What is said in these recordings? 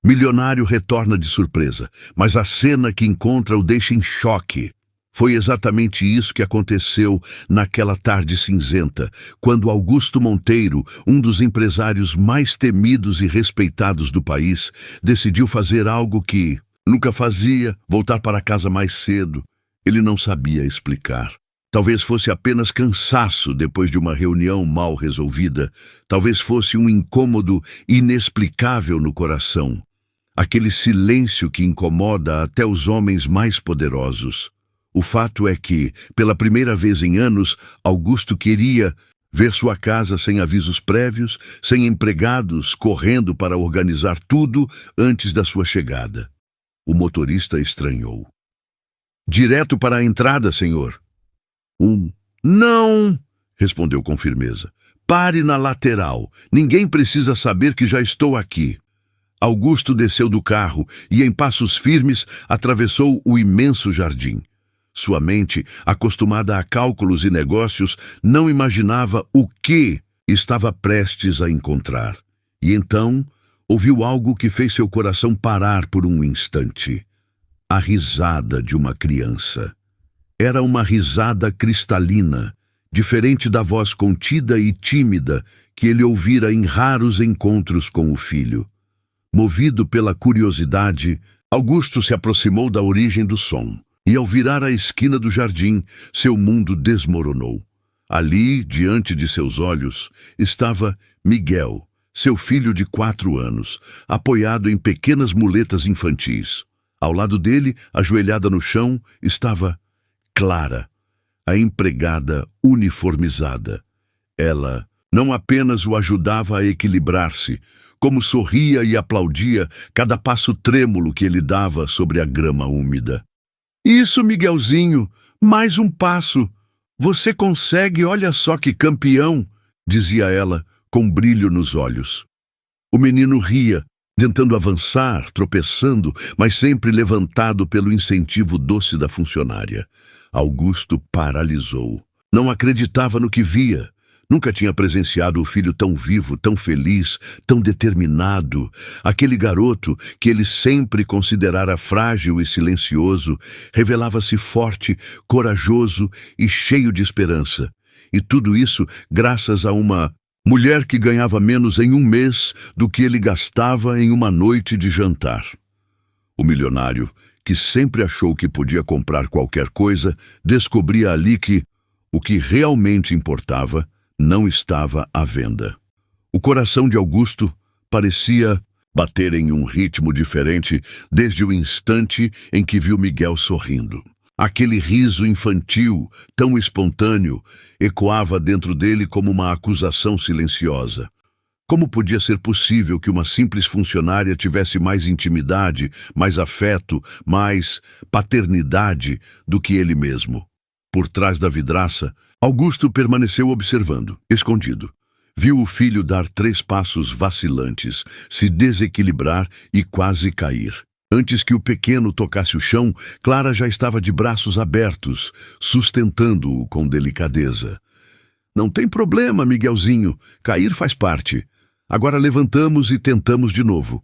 Milionário retorna de surpresa, mas a cena que encontra o deixa em choque. Foi exatamente isso que aconteceu naquela tarde cinzenta, quando Augusto Monteiro, um dos empresários mais temidos e respeitados do país, decidiu fazer algo que nunca fazia, voltar para casa mais cedo. Ele não sabia explicar. Talvez fosse apenas cansaço depois de uma reunião mal resolvida. Talvez fosse um incômodo inexplicável no coração. Aquele silêncio que incomoda até os homens mais poderosos. O fato é que, pela primeira vez em anos, Augusto queria ver sua casa sem avisos prévios, sem empregados correndo para organizar tudo antes da sua chegada. O motorista estranhou. "Direto para a entrada, senhor." "Não!" respondeu com firmeza. "Pare na lateral. Ninguém precisa saber que já estou aqui." Augusto desceu do carro e, em passos firmes, atravessou o imenso jardim. Sua mente, acostumada a cálculos e negócios, não imaginava o que estava prestes a encontrar. E então, ouviu algo que fez seu coração parar por um instante. A risada de uma criança. Era uma risada cristalina, diferente da voz contida e tímida que ele ouvira em raros encontros com o filho. Movido pela curiosidade, Augusto se aproximou da origem do som. E ao virar a esquina do jardim, seu mundo desmoronou. Ali, diante de seus olhos, estava Miguel, seu filho de 4 anos, apoiado em pequenas muletas infantis. Ao lado dele, ajoelhada no chão, estava Clara, a empregada uniformizada. Ela não apenas o ajudava a equilibrar-se, como sorria e aplaudia cada passo trêmulo que ele dava sobre a grama úmida. "Isso, Miguelzinho, mais um passo. Você consegue, olha só que campeão", dizia ela, com brilho nos olhos. O menino ria, tentando avançar, tropeçando, mas sempre levantado pelo incentivo doce da funcionária. Augusto paralisou. Não acreditava no que via. Nunca tinha presenciado o filho tão vivo, tão feliz, tão determinado. Aquele garoto, que ele sempre considerara frágil e silencioso, revelava-se forte, corajoso e cheio de esperança. E tudo isso graças a uma mulher que ganhava menos em um mês do que ele gastava em uma noite de jantar. O milionário, que sempre achou que podia comprar qualquer coisa, descobria ali que o que realmente importava não estava à venda. O coração de Augusto parecia bater em um ritmo diferente desde o instante em que viu Miguel sorrindo. Aquele riso infantil, tão espontâneo, ecoava dentro dele como uma acusação silenciosa. Como podia ser possível que uma simples funcionária tivesse mais intimidade, mais afeto, mais paternidade do que ele mesmo? Por trás da vidraça, Augusto permaneceu observando, escondido. Viu o filho dar 3 passos vacilantes, se desequilibrar e quase cair. Antes que o pequeno tocasse o chão, Clara já estava de braços abertos, sustentando-o com delicadeza. "Não tem problema, Miguelzinho. Cair faz parte. Agora levantamos e tentamos de novo."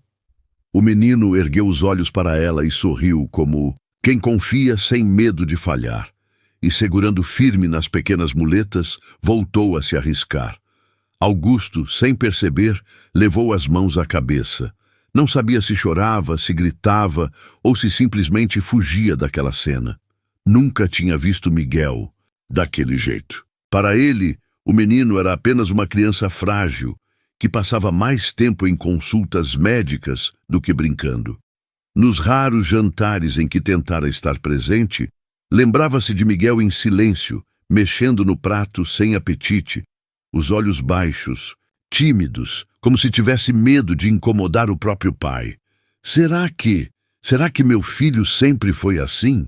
O menino ergueu os olhos para ela e sorriu como quem confia sem medo de falhar. E, segurando firme nas pequenas muletas, voltou a se arriscar. Augusto, sem perceber, levou as mãos à cabeça. Não sabia se chorava, se gritava ou se simplesmente fugia daquela cena. Nunca tinha visto Miguel daquele jeito. Para ele, o menino era apenas uma criança frágil, que passava mais tempo em consultas médicas do que brincando. Nos raros jantares em que tentara estar presente, lembrava-se de Miguel em silêncio, mexendo no prato sem apetite, os olhos baixos, tímidos, como se tivesse medo de incomodar o próprio pai. Será que meu filho sempre foi assim?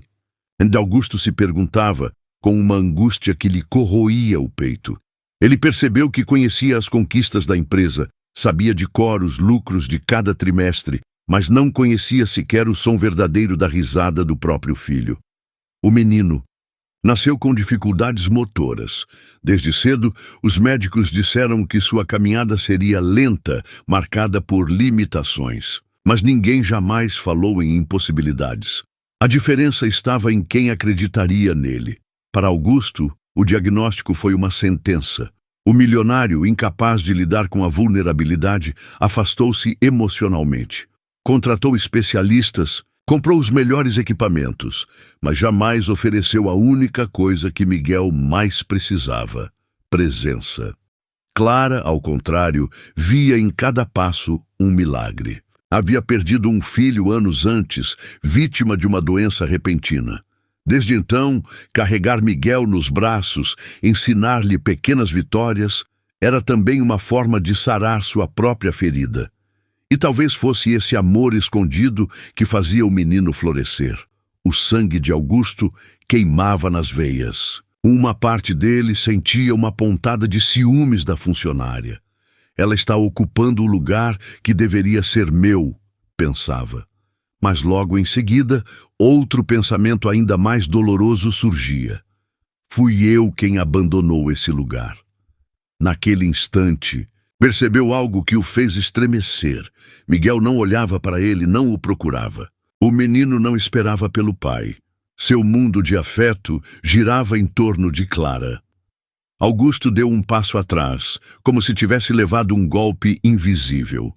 Augusto se perguntava, com uma angústia que lhe corroía o peito. Ele percebeu que conhecia as conquistas da empresa, sabia de cor os lucros de cada trimestre, mas não conhecia sequer o som verdadeiro da risada do próprio filho. O menino nasceu com dificuldades motoras. Desde cedo, os médicos disseram que sua caminhada seria lenta, marcada por limitações. Mas ninguém jamais falou em impossibilidades. A diferença estava em quem acreditaria nele. Para Augusto, o diagnóstico foi uma sentença. O milionário, incapaz de lidar com a vulnerabilidade, afastou-se emocionalmente. Contratou especialistas, comprou os melhores equipamentos, mas jamais ofereceu a única coisa que Miguel mais precisava: presença. Clara, ao contrário, via em cada passo um milagre. Havia perdido um filho anos antes, vítima de uma doença repentina. Desde então, carregar Miguel nos braços, ensinar-lhe pequenas vitórias, era também uma forma de sarar sua própria ferida. E talvez fosse esse amor escondido que fazia o menino florescer. O sangue de Augusto queimava nas veias. Uma parte dele sentia uma pontada de ciúmes da funcionária. Ela está ocupando o lugar que deveria ser meu, pensava. Mas logo em seguida, outro pensamento ainda mais doloroso surgia. Fui eu quem abandonou esse lugar. Naquele instante, percebeu algo que o fez estremecer. Miguel não olhava para ele, não o procurava. O menino não esperava pelo pai. Seu mundo de afeto girava em torno de Clara. Augusto deu um passo atrás, como se tivesse levado um golpe invisível.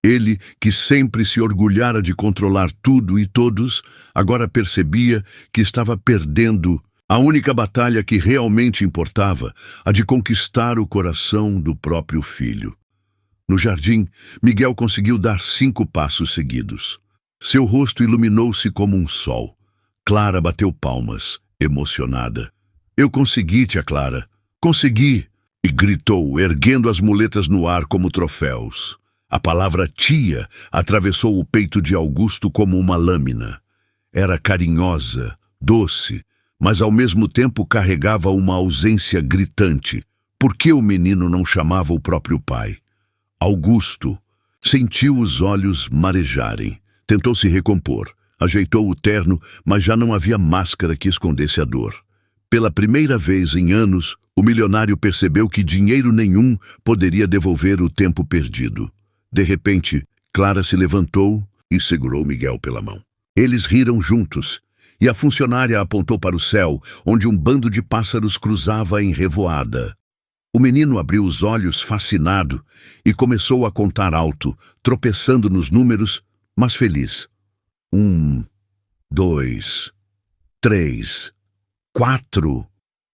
Ele, que sempre se orgulhara de controlar tudo e todos, agora percebia que estava perdendo a única batalha que realmente importava, a de conquistar o coração do próprio filho. No jardim, Miguel conseguiu dar 5 passos seguidos. Seu rosto iluminou-se como um sol. Clara bateu palmas, emocionada. "Eu consegui, tia Clara. Consegui!" E gritou, erguendo as muletas no ar como troféus. A palavra tia atravessou o peito de Augusto como uma lâmina. Era carinhosa, doce, mas ao mesmo tempo carregava uma ausência gritante. Por que o menino não chamava o próprio pai? Augusto sentiu os olhos marejarem. Tentou se recompor. Ajeitou o terno, mas já não havia máscara que escondesse a dor. Pela primeira vez em anos, o milionário percebeu que dinheiro nenhum poderia devolver o tempo perdido. De repente, Clara se levantou e segurou Miguel pela mão. Eles riram juntos, e a funcionária apontou para o céu, onde um bando de pássaros cruzava em revoada. O menino abriu os olhos fascinado e começou a contar alto, tropeçando nos números, mas feliz. 1, 2, 3, 4.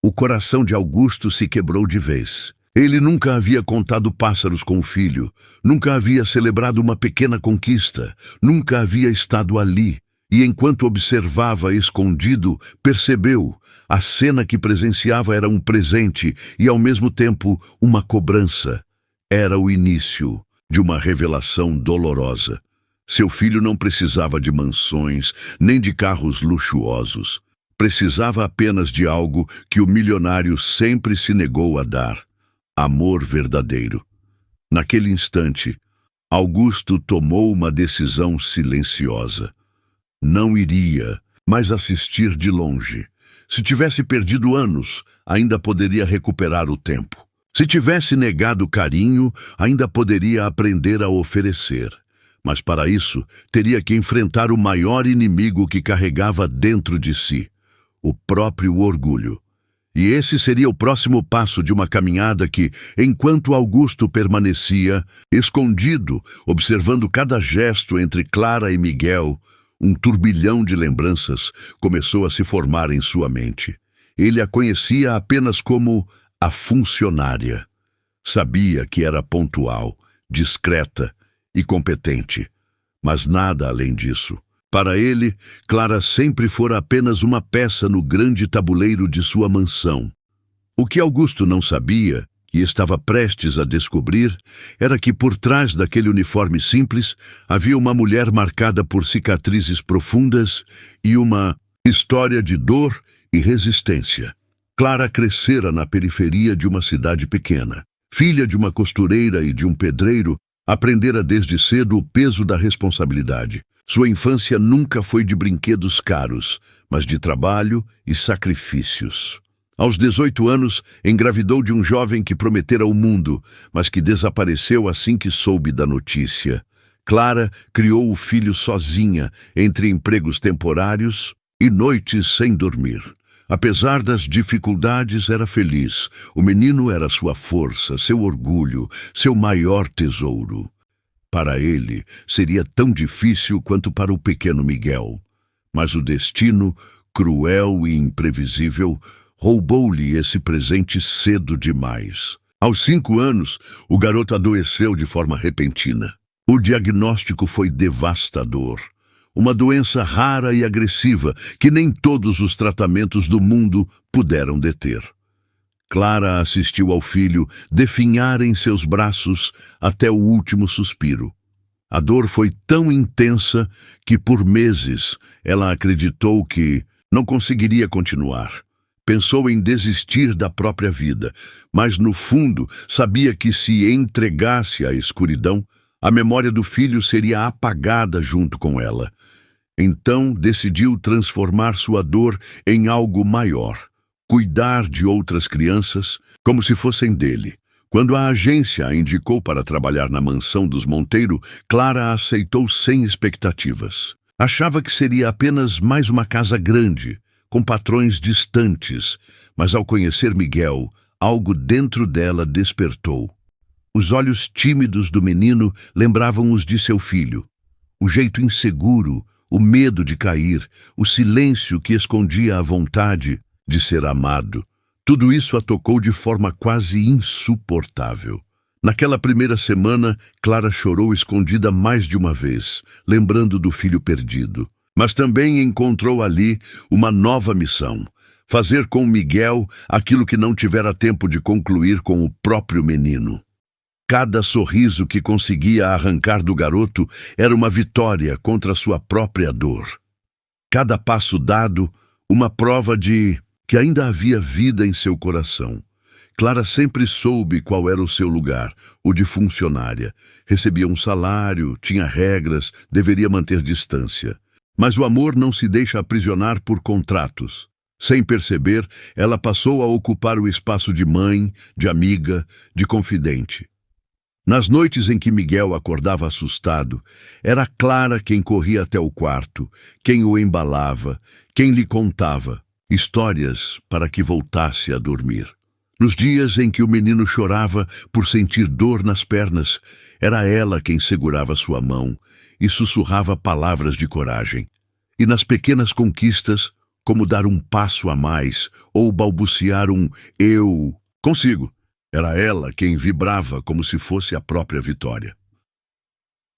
O coração de Augusto se quebrou de vez. Ele nunca havia contado pássaros com o filho, nunca havia celebrado uma pequena conquista, nunca havia estado ali. E enquanto observava escondido, percebeu, a cena que presenciava era um presente e ao mesmo tempo uma cobrança. Era o início de uma revelação dolorosa. Seu filho não precisava de mansões, nem de carros luxuosos. Precisava apenas de algo que o milionário sempre se negou a dar: amor verdadeiro. Naquele instante, Augusto tomou uma decisão silenciosa. Não iria mais assistir de longe. Se tivesse perdido anos, ainda poderia recuperar o tempo. Se tivesse negado carinho, ainda poderia aprender a oferecer. Mas para isso, teria que enfrentar o maior inimigo que carregava dentro de si: o próprio orgulho. E esse seria o próximo passo de uma caminhada que, enquanto Augusto permanecia, escondido, observando cada gesto entre Clara e Miguel, um turbilhão de lembranças começou a se formar em sua mente. Ele a conhecia apenas como a funcionária. Sabia que era pontual, discreta e competente, mas nada além disso. Para ele, Clara sempre fora apenas uma peça no grande tabuleiro de sua mansão. O que Augusto não sabia, e estava prestes a descobrir, era que por trás daquele uniforme simples havia uma mulher marcada por cicatrizes profundas e uma história de dor e resistência. Clara crescera na periferia de uma cidade pequena. Filha de uma costureira e de um pedreiro, aprendera desde cedo o peso da responsabilidade. Sua infância nunca foi de brinquedos caros, mas de trabalho e sacrifícios. Aos 18 anos, engravidou de um jovem que prometera o mundo, mas que desapareceu assim que soube da notícia. Clara criou o filho sozinha, entre empregos temporários e noites sem dormir. Apesar das dificuldades, era feliz. O menino era sua força, seu orgulho, seu maior tesouro. Para ele, seria tão difícil quanto para o pequeno Miguel. Mas o destino, cruel e imprevisível, roubou-lhe esse presente cedo demais. Aos 5 anos, o garoto adoeceu de forma repentina. O diagnóstico foi devastador. Uma doença rara e agressiva que nem todos os tratamentos do mundo puderam deter. Clara assistiu ao filho definhar em seus braços até o último suspiro. A dor foi tão intensa que, por meses, ela acreditou que não conseguiria continuar. Pensou em desistir da própria vida, mas, no fundo, sabia que se entregasse à escuridão, a memória do filho seria apagada junto com ela. Então decidiu transformar sua dor em algo maior, cuidar de outras crianças como se fossem dele. Quando a agência a indicou para trabalhar na mansão dos Monteiro, Clara aceitou sem expectativas. Achava que seria apenas mais uma casa grande, com patrões distantes, mas ao conhecer Miguel, algo dentro dela despertou. Os olhos tímidos do menino lembravam os de seu filho. O jeito inseguro, o medo de cair, o silêncio que escondia a vontade de ser amado. Tudo isso a tocou de forma quase insuportável. Naquela primeira semana, Clara chorou escondida mais de uma vez, lembrando do filho perdido. Mas também encontrou ali uma nova missão: fazer com Miguel aquilo que não tivera tempo de concluir com o próprio menino. Cada sorriso que conseguia arrancar do garoto era uma vitória contra sua própria dor. Cada passo dado, uma prova de que ainda havia vida em seu coração. Clara sempre soube qual era o seu lugar, o de funcionária. Recebia um salário, tinha regras, deveria manter distância. Mas o amor não se deixa aprisionar por contratos. Sem perceber, ela passou a ocupar o espaço de mãe, de amiga, de confidente. Nas noites em que Miguel acordava assustado, era Clara quem corria até o quarto, quem o embalava, quem lhe contava histórias para que voltasse a dormir. Nos dias em que o menino chorava por sentir dor nas pernas, era ela quem segurava sua mão e sussurrava palavras de coragem. E nas pequenas conquistas, como dar um passo a mais ou balbuciar um "eu consigo", era ela quem vibrava como se fosse a própria vitória.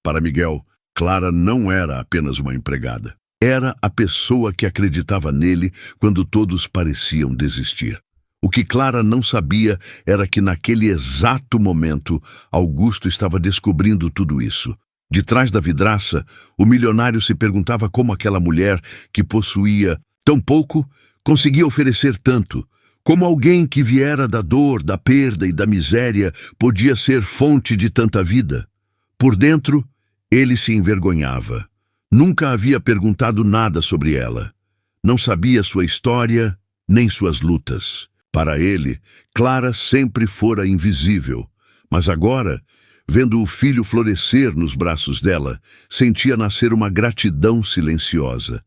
Para Miguel, Clara não era apenas uma empregada. Era a pessoa que acreditava nele quando todos pareciam desistir. O que Clara não sabia era que naquele exato momento, Augusto estava descobrindo tudo isso. De trás da vidraça, o milionário se perguntava como aquela mulher que possuía tão pouco conseguia oferecer tanto. Como alguém que viera da dor, da perda e da miséria podia ser fonte de tanta vida? Por dentro, ele se envergonhava. Nunca havia perguntado nada sobre ela. Não sabia sua história, nem suas lutas. Para ele, Clara sempre fora invisível. Mas agora, vendo o filho florescer nos braços dela, sentia nascer uma gratidão silenciosa,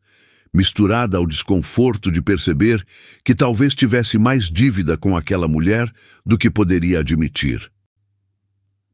misturada ao desconforto de perceber que talvez tivesse mais dívida com aquela mulher do que poderia admitir.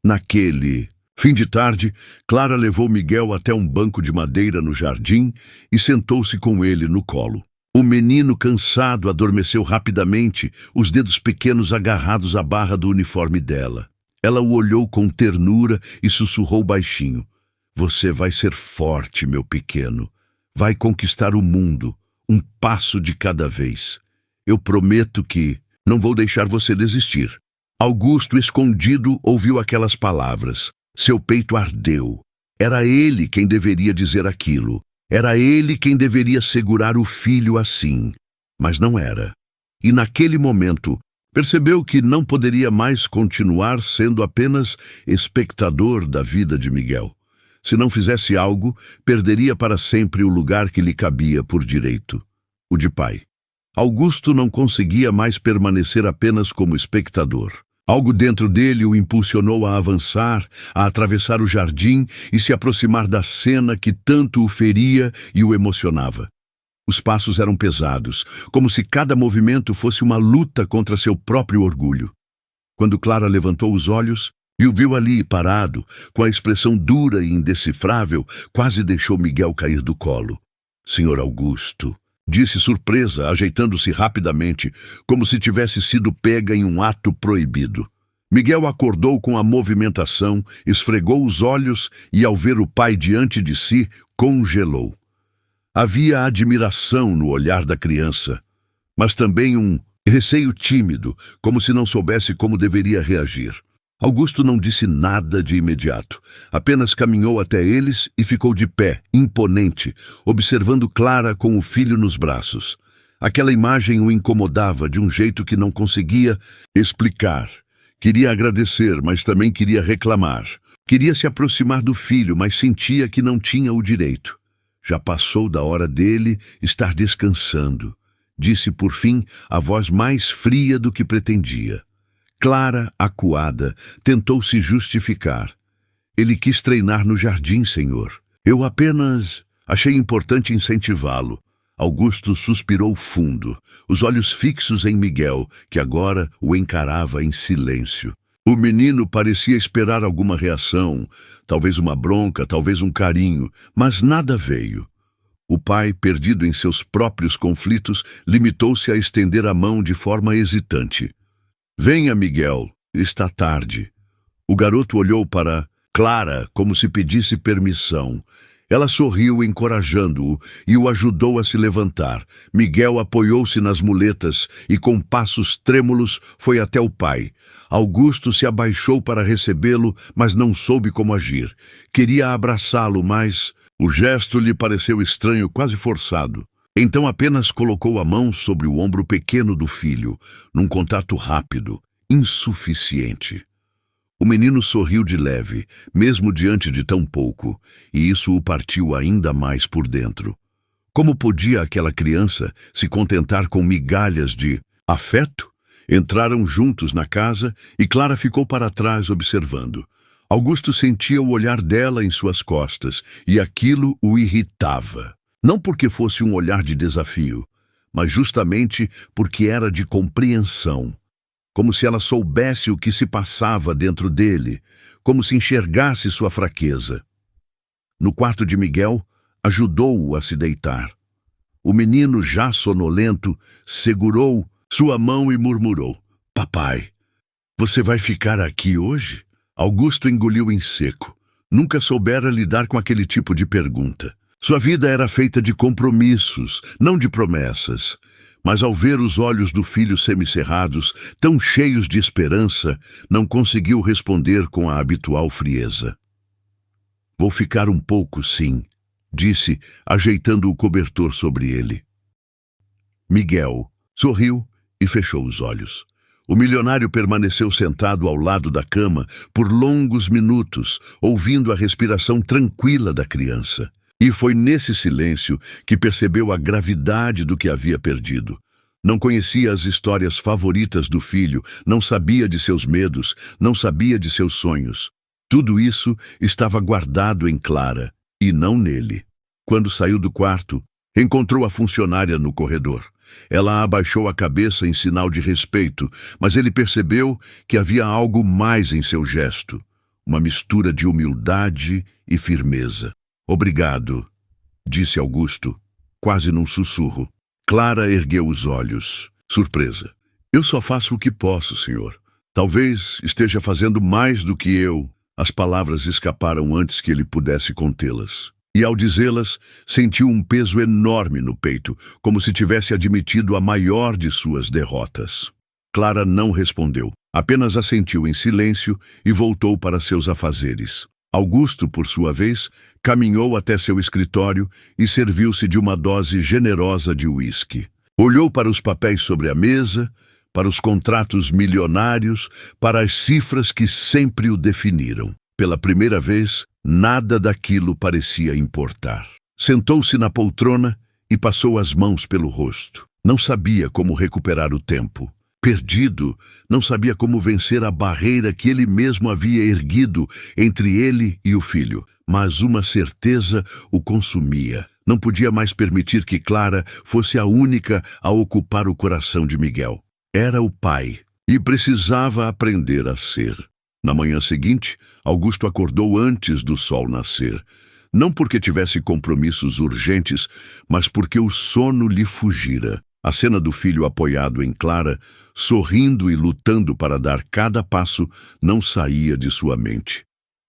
Naquele fim de tarde, Clara levou Miguel até um banco de madeira no jardim e sentou-se com ele no colo. O menino, cansado, adormeceu rapidamente, os dedos pequenos agarrados à barra do uniforme dela. Ela o olhou com ternura e sussurrou baixinho: "Você vai ser forte, meu pequeno. Vai conquistar o mundo, um passo de cada vez. Eu prometo que não vou deixar você desistir." Augusto, escondido, ouviu aquelas palavras. Seu peito ardeu. Era ele quem deveria dizer aquilo. Era ele quem deveria segurar o filho assim. Mas não era. E naquele momento, percebeu que não poderia mais continuar sendo apenas espectador da vida de Miguel. Se não fizesse algo, perderia para sempre o lugar que lhe cabia por direito, o de pai. Augusto não conseguia mais permanecer apenas como espectador. Algo dentro dele o impulsionou a avançar, a atravessar o jardim e se aproximar da cena que tanto o feria e o emocionava. Os passos eram pesados, como se cada movimento fosse uma luta contra seu próprio orgulho. Quando Clara levantou os olhos e o viu ali parado, com a expressão dura e indecifrável, quase deixou Miguel cair do colo. "Senhor Augusto", disse surpresa, ajeitando-se rapidamente, como se tivesse sido pega em um ato proibido. Miguel acordou com a movimentação, esfregou os olhos e, ao ver o pai diante de si, congelou. Havia admiração no olhar da criança, mas também um receio tímido, como se não soubesse como deveria reagir. Augusto não disse nada de imediato, apenas caminhou até eles e ficou de pé, imponente, observando Clara com o filho nos braços. Aquela imagem o incomodava de um jeito que não conseguia explicar. Queria agradecer, mas também queria reclamar. Queria se aproximar do filho, mas sentia que não tinha o direito. Já passou da hora dele estar descansando, disse por fim a voz mais fria do que pretendia. Clara, acuada, tentou se justificar. "Ele quis treinar no jardim, senhor. Eu apenas achei importante incentivá-lo." Augusto suspirou fundo, os olhos fixos em Miguel, que agora o encarava em silêncio. O menino parecia esperar alguma reação, talvez uma bronca, talvez um carinho, mas nada veio. O pai, perdido em seus próprios conflitos, limitou-se a estender a mão de forma hesitante. "Venha, Miguel, está tarde." O garoto olhou para Clara como se pedisse permissão. Ela sorriu, encorajando-o, e o ajudou a se levantar. Miguel apoiou-se nas muletas e, com passos trêmulos, foi até o pai. Augusto se abaixou para recebê-lo, mas não soube como agir. Queria abraçá-lo, mas o gesto lhe pareceu estranho, quase forçado. Então apenas colocou a mão sobre o ombro pequeno do filho, num contato rápido, insuficiente. O menino sorriu de leve, mesmo diante de tão pouco, e isso o partiu ainda mais por dentro. Como podia aquela criança se contentar com migalhas de afeto? Entraram juntos na casa e Clara ficou para trás observando. Augusto sentia o olhar dela em suas costas, e aquilo o irritava. Não porque fosse um olhar de desafio, mas justamente porque era de compreensão. Como se ela soubesse o que se passava dentro dele, como se enxergasse sua fraqueza. No quarto de Miguel, ajudou-o a se deitar. O menino, já sonolento, segurou sua mão e murmurou: "Papai, você vai ficar aqui hoje?" Augusto engoliu em seco. Nunca soubera lidar com aquele tipo de pergunta. Sua vida era feita de compromissos, não de promessas. Mas ao ver os olhos do filho semicerrados, tão cheios de esperança, não conseguiu responder com a habitual frieza. "Vou ficar um pouco, sim", disse, ajeitando o cobertor sobre ele. Miguel sorriu e fechou os olhos. O milionário permaneceu sentado ao lado da cama por longos minutos, ouvindo a respiração tranquila da criança. E foi nesse silêncio que percebeu a gravidade do que havia perdido. Não conhecia as histórias favoritas do filho, não sabia de seus medos, não sabia de seus sonhos. Tudo isso estava guardado em Clara, e não nele. Quando saiu do quarto, encontrou a funcionária no corredor. Ela abaixou a cabeça em sinal de respeito, mas ele percebeu que havia algo mais em seu gesto, uma mistura de humildade e firmeza. "Obrigado", disse Augusto, quase num sussurro. Clara ergueu os olhos, surpresa. "Eu só faço o que posso, senhor. Talvez esteja fazendo mais do que eu." As palavras escaparam antes que ele pudesse contê-las. E ao dizê-las, sentiu um peso enorme no peito, como se tivesse admitido a maior de suas derrotas. Clara não respondeu, apenas assentiu em silêncio e voltou para seus afazeres. Augusto, por sua vez, caminhou até seu escritório e serviu-se de uma dose generosa de uísque. Olhou para os papéis sobre a mesa, para os contratos milionários, para as cifras que sempre o definiram. Pela primeira vez, nada daquilo parecia importar. Sentou-se na poltrona e passou as mãos pelo rosto. Não sabia como recuperar o tempo. Perdido, não sabia como vencer a barreira que ele mesmo havia erguido entre ele e o filho. Mas uma certeza o consumia. Não podia mais permitir que Clara fosse a única a ocupar o coração de Miguel. Era o pai e precisava aprender a ser. Na manhã seguinte, Augusto acordou antes do sol nascer. Não porque tivesse compromissos urgentes, mas porque o sono lhe fugira. A cena do filho apoiado em Clara, sorrindo e lutando para dar cada passo, não saía de sua mente.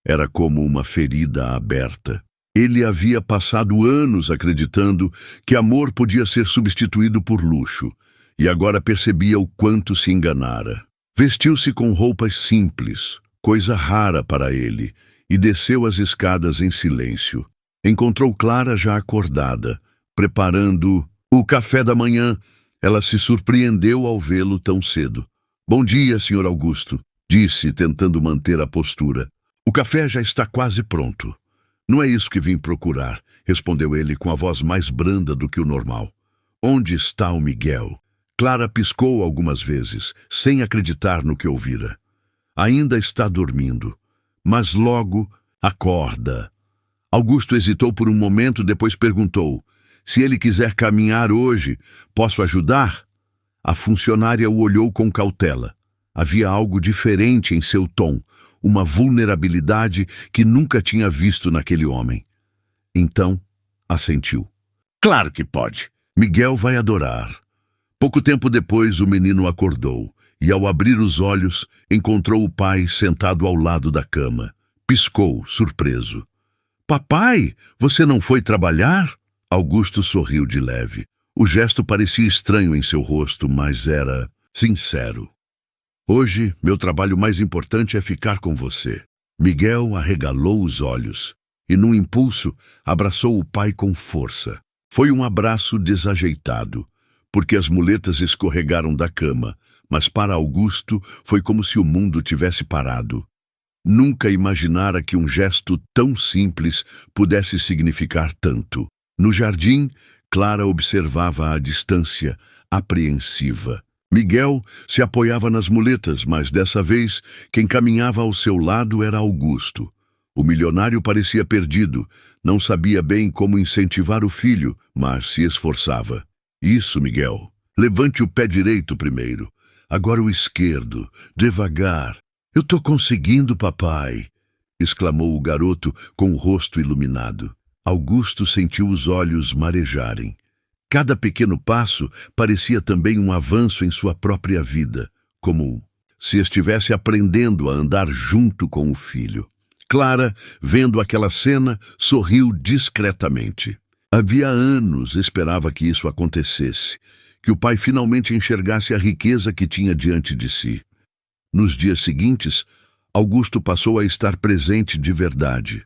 Era como uma ferida aberta. Ele havia passado anos acreditando que amor podia ser substituído por luxo, e agora percebia o quanto se enganara. Vestiu-se com roupas simples, coisa rara para ele, e desceu as escadas em silêncio. Encontrou Clara já acordada, preparando o café da manhã. Ela se surpreendeu ao vê-lo tão cedo. "Bom dia, Sr. Augusto", disse, tentando manter a postura. "O café já está quase pronto." "Não é isso que vim procurar", respondeu ele com a voz mais branda do que o normal. "Onde está o Miguel?" Clara piscou algumas vezes, sem acreditar no que ouvira. "Ainda está dormindo, mas logo acorda." Augusto hesitou por um momento, depois perguntou: "Se ele quiser caminhar hoje, posso ajudar?" A funcionária o olhou com cautela. Havia algo diferente em seu tom, uma vulnerabilidade que nunca tinha visto naquele homem. Então, assentiu. "Claro que pode. Miguel vai adorar." Pouco tempo depois, o menino acordou e, ao abrir os olhos, encontrou o pai sentado ao lado da cama. Piscou, surpreso. "Papai, você não foi trabalhar?" Augusto sorriu de leve. O gesto parecia estranho em seu rosto, mas era sincero. "Hoje, meu trabalho mais importante é ficar com você." Miguel arregalou os olhos e, num impulso, abraçou o pai com força. Foi um abraço desajeitado, porque as muletas escorregaram da cama, mas para Augusto foi como se o mundo tivesse parado. Nunca imaginara que um gesto tão simples pudesse significar tanto. No jardim, Clara observava à distância, apreensiva. Miguel se apoiava nas muletas, mas dessa vez quem caminhava ao seu lado era Augusto. O milionário parecia perdido, não sabia bem como incentivar o filho, mas se esforçava. "Isso, Miguel. Levante o pé direito primeiro. Agora o esquerdo, devagar." "Eu tô conseguindo, papai", exclamou o garoto com o rosto iluminado. Augusto sentiu os olhos marejarem. Cada pequeno passo parecia também um avanço em sua própria vida, como se estivesse aprendendo a andar junto com o filho. Clara, vendo aquela cena, sorriu discretamente. Havia anos esperava que isso acontecesse, que o pai finalmente enxergasse a riqueza que tinha diante de si. Nos dias seguintes, Augusto passou a estar presente de verdade.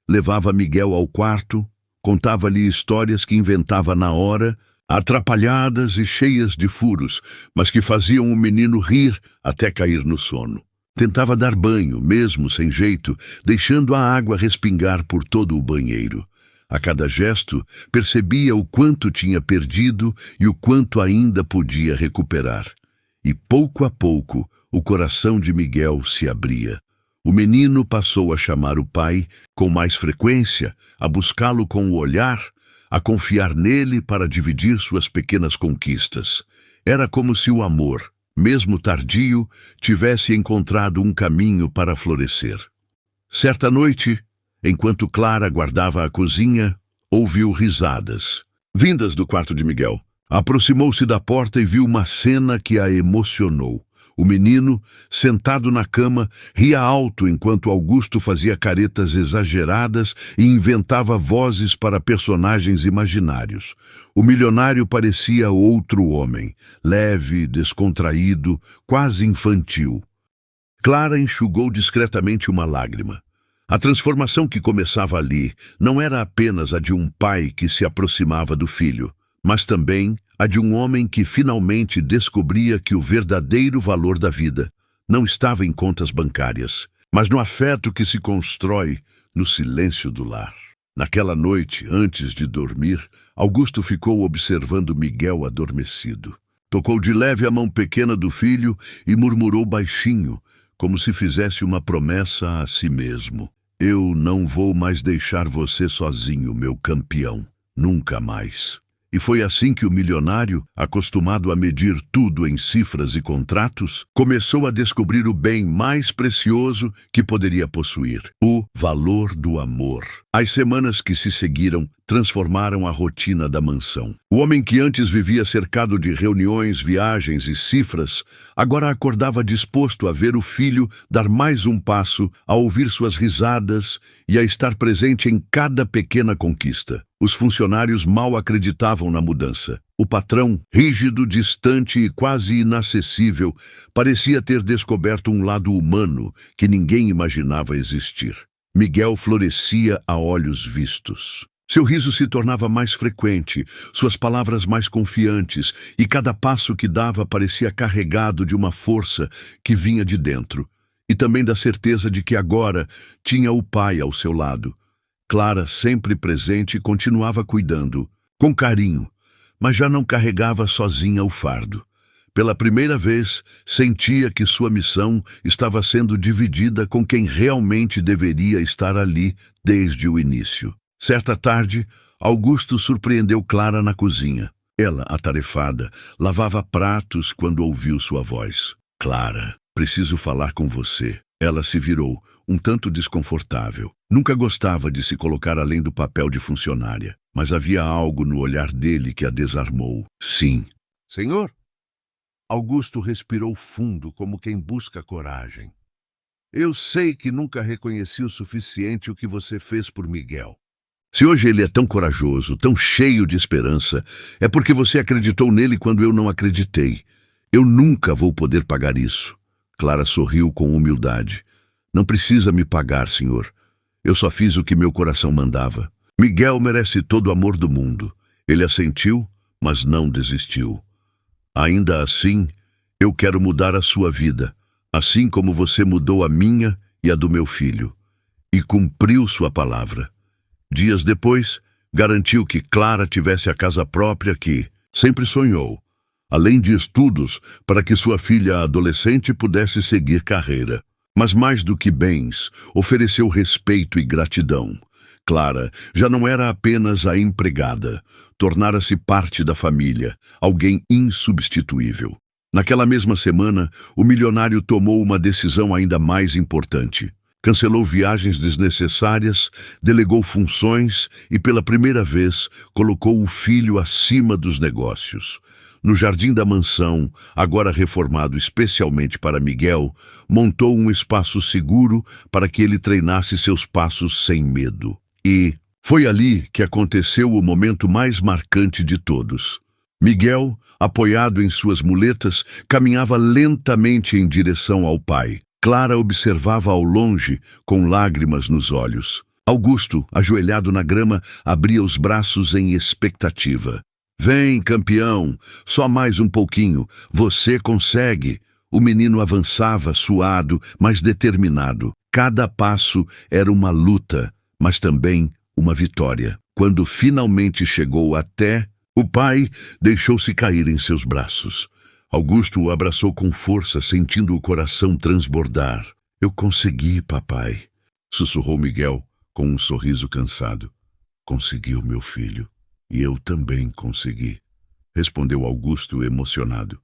Levava Miguel ao quarto, contava-lhe histórias que inventava na hora, atrapalhadas e cheias de furos, mas que faziam o menino rir até cair no sono. Tentava dar banho, mesmo sem jeito, deixando a água respingar por todo o banheiro. A cada gesto, percebia o quanto tinha perdido e o quanto ainda podia recuperar. E pouco a pouco, o coração de Miguel se abria. O menino passou a chamar o pai com mais frequência, a buscá-lo com o olhar, a confiar nele para dividir suas pequenas conquistas. Era como se o amor, mesmo tardio, tivesse encontrado um caminho para florescer. Certa noite, enquanto Clara guardava a cozinha, ouviu risadas, vindas do quarto de Miguel. Aproximou-se da porta e viu uma cena que a emocionou. O menino, sentado na cama, ria alto enquanto Augusto fazia caretas exageradas e inventava vozes para personagens imaginários. O milionário parecia outro homem, leve, descontraído, quase infantil. Clara enxugou discretamente uma lágrima. A transformação que começava ali não era apenas a de um pai que se aproximava do filho, mas também a de um homem que finalmente descobria que o verdadeiro valor da vida não estava em contas bancárias, mas no afeto que se constrói no silêncio do lar. Naquela noite, antes de dormir, Augusto ficou observando Miguel adormecido. Tocou de leve a mão pequena do filho e murmurou baixinho, como se fizesse uma promessa a si mesmo. Eu não vou mais deixar você sozinho, meu campeão. Nunca mais. E foi assim que o milionário, acostumado a medir tudo em cifras e contratos, começou a descobrir o bem mais precioso que poderia possuir: o valor do amor. As semanas que se seguiram transformaram a rotina da mansão. O homem que antes vivia cercado de reuniões, viagens e cifras, agora acordava disposto a ver o filho dar mais um passo, a ouvir suas risadas e a estar presente em cada pequena conquista. Os funcionários mal acreditavam na mudança. O patrão, rígido, distante e quase inacessível, parecia ter descoberto um lado humano que ninguém imaginava existir. Miguel florescia a olhos vistos. Seu riso se tornava mais frequente, suas palavras mais confiantes, e cada passo que dava parecia carregado de uma força que vinha de dentro, e também da certeza de que agora tinha o pai ao seu lado. Clara, sempre presente, continuava cuidando, com carinho, mas já não carregava sozinha o fardo. Pela primeira vez, sentia que sua missão estava sendo dividida com quem realmente deveria estar ali desde o início. Certa tarde, Augusto surpreendeu Clara na cozinha. Ela, atarefada, lavava pratos quando ouviu sua voz. Clara, preciso falar com você. Ela se virou, um tanto desconfortável. Nunca gostava de se colocar além do papel de funcionária, mas havia algo no olhar dele que a desarmou. Sim. Senhor? Augusto respirou fundo, como quem busca coragem. Eu sei que nunca reconheci o suficiente o que você fez por Miguel. Se hoje ele é tão corajoso, tão cheio de esperança, é porque você acreditou nele quando eu não acreditei. Eu nunca vou poder pagar isso. Clara sorriu com humildade. Não precisa me pagar, senhor. Eu só fiz o que meu coração mandava. Miguel merece todo o amor do mundo. Ele assentiu, mas não desistiu. Ainda assim, eu quero mudar a sua vida, assim como você mudou a minha e a do meu filho. E cumpriu sua palavra. Dias depois, garantiu que Clara tivesse a casa própria que sempre sonhou, além de estudos para que sua filha adolescente pudesse seguir carreira. Mas mais do que bens, ofereceu respeito e gratidão. Clara já não era apenas a empregada, tornara-se parte da família, alguém insubstituível. Naquela mesma semana, o milionário tomou uma decisão ainda mais importante. Cancelou viagens desnecessárias, delegou funções e, pela primeira vez, colocou o filho acima dos negócios. No jardim da mansão, agora reformado especialmente para Miguel, montou um espaço seguro para que ele treinasse seus passos sem medo. E foi ali que aconteceu o momento mais marcante de todos. Miguel, apoiado em suas muletas, caminhava lentamente em direção ao pai. Clara observava ao longe, com lágrimas nos olhos. Augusto, ajoelhado na grama, abria os braços em expectativa. Vem, campeão, só mais um pouquinho, você consegue. O menino avançava, suado, mas determinado. Cada passo era uma luta, mas também uma vitória. Quando finalmente chegou até, o pai deixou-se cair em seus braços. Augusto o abraçou com força, sentindo o coração transbordar. Eu consegui, papai, sussurrou Miguel, com um sorriso cansado. Conseguiu, meu filho. E eu também consegui, respondeu Augusto emocionado.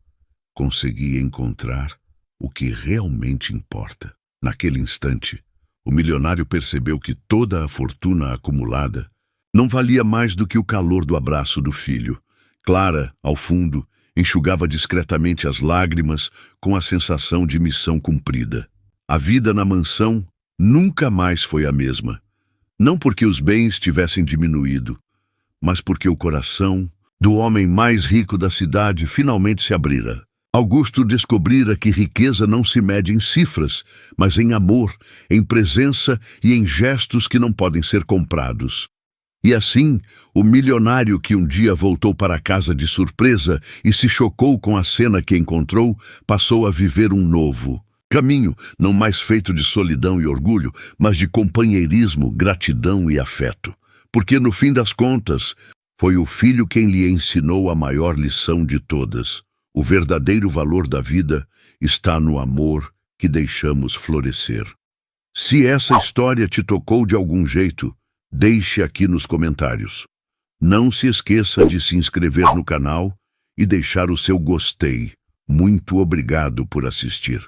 Consegui encontrar o que realmente importa. Naquele instante, o milionário percebeu que toda a fortuna acumulada não valia mais do que o calor do abraço do filho. Clara, ao fundo, enxugava discretamente as lágrimas com a sensação de missão cumprida. A vida na mansão nunca mais foi a mesma. Não porque os bens tivessem diminuído, mas porque o coração do homem mais rico da cidade finalmente se abrira. Augusto descobrira que riqueza não se mede em cifras, mas em amor, em presença e em gestos que não podem ser comprados. E assim, o milionário que um dia voltou para casa de surpresa e se chocou com a cena que encontrou, passou a viver um novo caminho, não mais feito de solidão e orgulho, mas de companheirismo, gratidão e afeto. Porque, no fim das contas, foi o filho quem lhe ensinou a maior lição de todas: O verdadeiro valor da vida está no amor que deixamos florescer. Se essa história te tocou de algum jeito, deixe aqui nos comentários. Não se esqueça de se inscrever no canal e deixar o seu gostei. Muito obrigado por assistir.